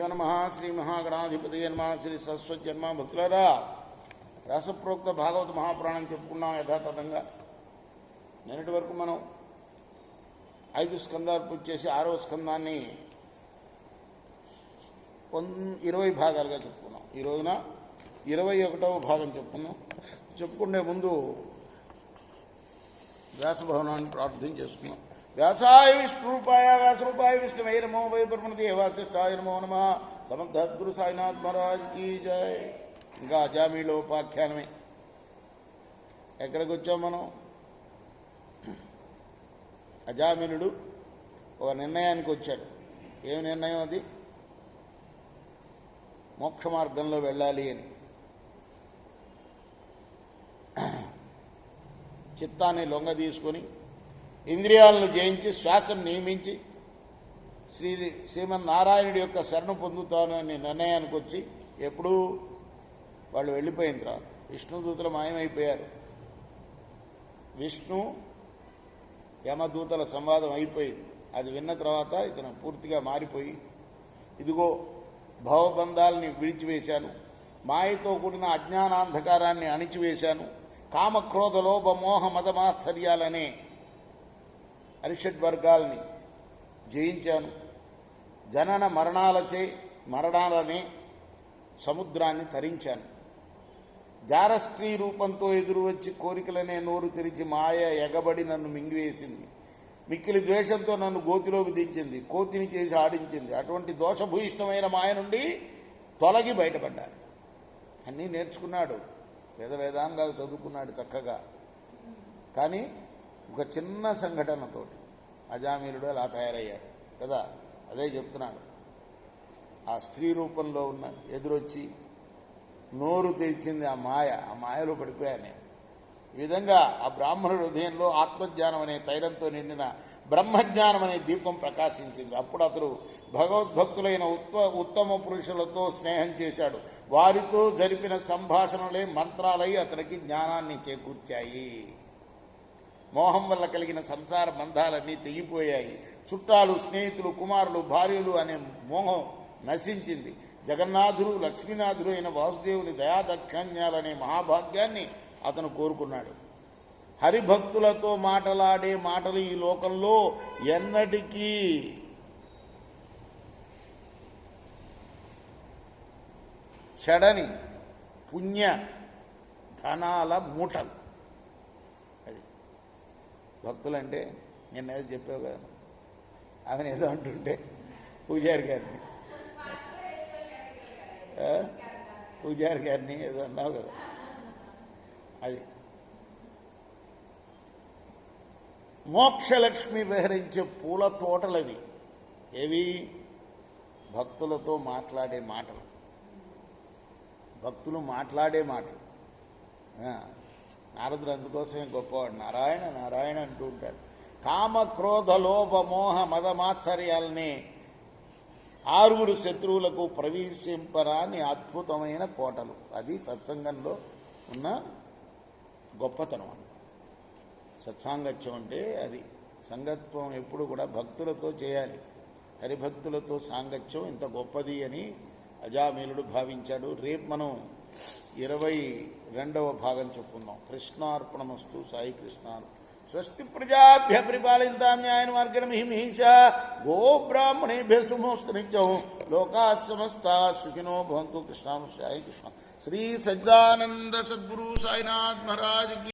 శ్రీగురుభ్యో నమః. శ్రీ మహాగణాధిపతయే నమః. శ్రీ సరస్వతి జన్మ భక్తులారా, రసప్రోక్త భాగవత మహాపురాణం చెప్పుకున్నాం యథాతథంగా. నిన్నటి వరకు మనం 5 స్కందాలు పూర్తి చేసి 6వ స్కందాన్ని 20 భాగాలుగా చెప్పుకున్నాం. ఈ రోజున 21వ భాగం చెప్పుకునే ముందు వ్యాసభవనాన్ని ప్రార్థన చేసుకున్నాం. వ్యాసాయ విష్ణురూపాయ వ్యాసరూపాయ విష్ణువే నమో వై బ్రహ్మదేవ వాసిష్ఠాయ నమో నమః. సమర్థద్గురు సాయినాథ్ మహారాజ్ కీ జై. ఇంకా అజామీలో ఉపాఖ్యానమే. ఎక్కడికి వచ్చాం మనం? అజామినుడు ఒక నిర్ణయానికి వచ్చాడు. ఏం నిర్ణయం అది? మోక్ష మార్గంలో వెళ్ళాలి అని. చిత్తాన్ని లొంగ తీసుకొని ఇంద్రియాలను జయించి శ్వాసను నియమించి శ్రీమన్నారాయణుడి యొక్క శరణు పొందుతానని నిర్ణయానికి వచ్చి, ఎప్పుడు వాళ్ళు వెళ్ళిపోయిన తర్వాత విష్ణుదూతలు మాయమైపోయారు. విష్ణు యమదూతల సంవాదం అయిపోయింది. అది విన్న తర్వాత ఇతను పూర్తిగా మారిపోయి, ఇదిగో భవబంధాలని విడిచివేశాను, మాయతో కూడిన అజ్ఞానాంధకారాన్ని అణిచివేశాను, కామక్రోధ లోభ మోహ మదమాత్సర్యాలనే అరిషడ్వర్గాల్ని జయించాను, జనన మరణాలనే సముద్రాన్ని తరించాను, జారస్త్రీ రూపంతో ఎదురు వచ్చి కోరికలనే నోరు తెరిచి మాయ ఎగబడి నన్ను మింగివేసింది, మిక్కిలి ద్వేషంతో నన్ను గోతిలోకి దించింది, కోతిని చేసి ఆడించింది. అటువంటి దోషభూయిష్టమైన మాయ నుండి తొలగి బయటపడ్డాడు. అన్నీ నేర్చుకున్నాడు, వేదాంగాలు చదువుకున్నాడు చక్కగా. కానీ ఒక చిన్న సంఘటనతోటి అజామీలుడు అలా తయారయ్యాడు కదా. అదే చెప్తున్నాడు. ఆ స్త్రీ రూపంలో ఉన్న ఎదురొచ్చి నోరు తెరిచింది ఆ మాయ. ఆ మాయలో పడిపోయాను నేను. ఈ విధంగా ఆ బ్రాహ్మణుడి హృదయంలో ఆత్మజ్ఞానం అనే తైలంతో నిండిన బ్రహ్మజ్ఞానం అనే దీపం ప్రకాశించింది. అప్పుడు అతడు భగవద్భక్తులైన ఉత్తమ పురుషులతో స్నేహం చేశాడు. వారితో జరిపిన సంభాషణలే మంత్రాలై అతనికి జ్ఞానాన్ని చేకూర్చాయి. మోహం వల్ల కలిగిన సంసార బంధాలన్నీ తెగిపోయాయి. చుట్టాలు, స్నేహితులు, కుమారులు, భార్యలు అనే మోహం నశించింది. జగన్నాథుడు, లక్ష్మీనాథుడు అయిన వాసుదేవుని దయాదక్షాణ్యాలనే మహాభాగ్యాన్ని అతను కోరుకున్నాడు. హరిభక్తులతో మాటలాడే మాటలు ఈ లోకంలో ఎన్నటికీ చెడని పుణ్య ధనాల మూటలు. అది భక్తులంటే నిన్నేదో చెప్పావు కదా, ఆమె ఏదో అంటుంటే పూజారి గారిని ఏదో అన్నావు కదా, అది మోక్షలక్ష్మి విహరించే పూల తోటలవి. ఏవి? భక్తులతో మాట్లాడే మాటలు. భక్తులు మాట్లాడే మాటలు. నారదుడు అందుకోసమే గొప్పవాడు. నారాయణ నారాయణ అంటూ ఉంటాడు. కామ క్రోధ లోభ మోహ మదమాత్సర్యాలని 6 శత్రువులకు ప్రవేశింపరాని అద్భుతమైన కోటలు. అది సత్సంగంలో ఉన్న గొప్పతనం. సత్సాంగత్యం అంటే అది. సంగత్వం ఎప్పుడు కూడా భక్తులతో చేయాలి. హరిభక్తులతో సాంగత్యం ఇంత గొప్పది అని అజామీలుడు భావించాడు. రేపు మనం 22వ భాగం చెప్పుకుందాం. కృష్ణార్పణమస్తు. సాయి కృష్ణ. స్వస్తి ప్రజాభ్య పరిపాలింతాం న్యాయ మార్గేణ మహిమహీష గో బ్రాహ్మణేభ్య సుమోస్తు నిత్యం లోకా సమస్తా సుఖినో భవంతు. కృష్ణ సాయి కృష్ణ. శ్రీ సజ్జానంద సద్గురు సాయినాథ్ మహారాజ్.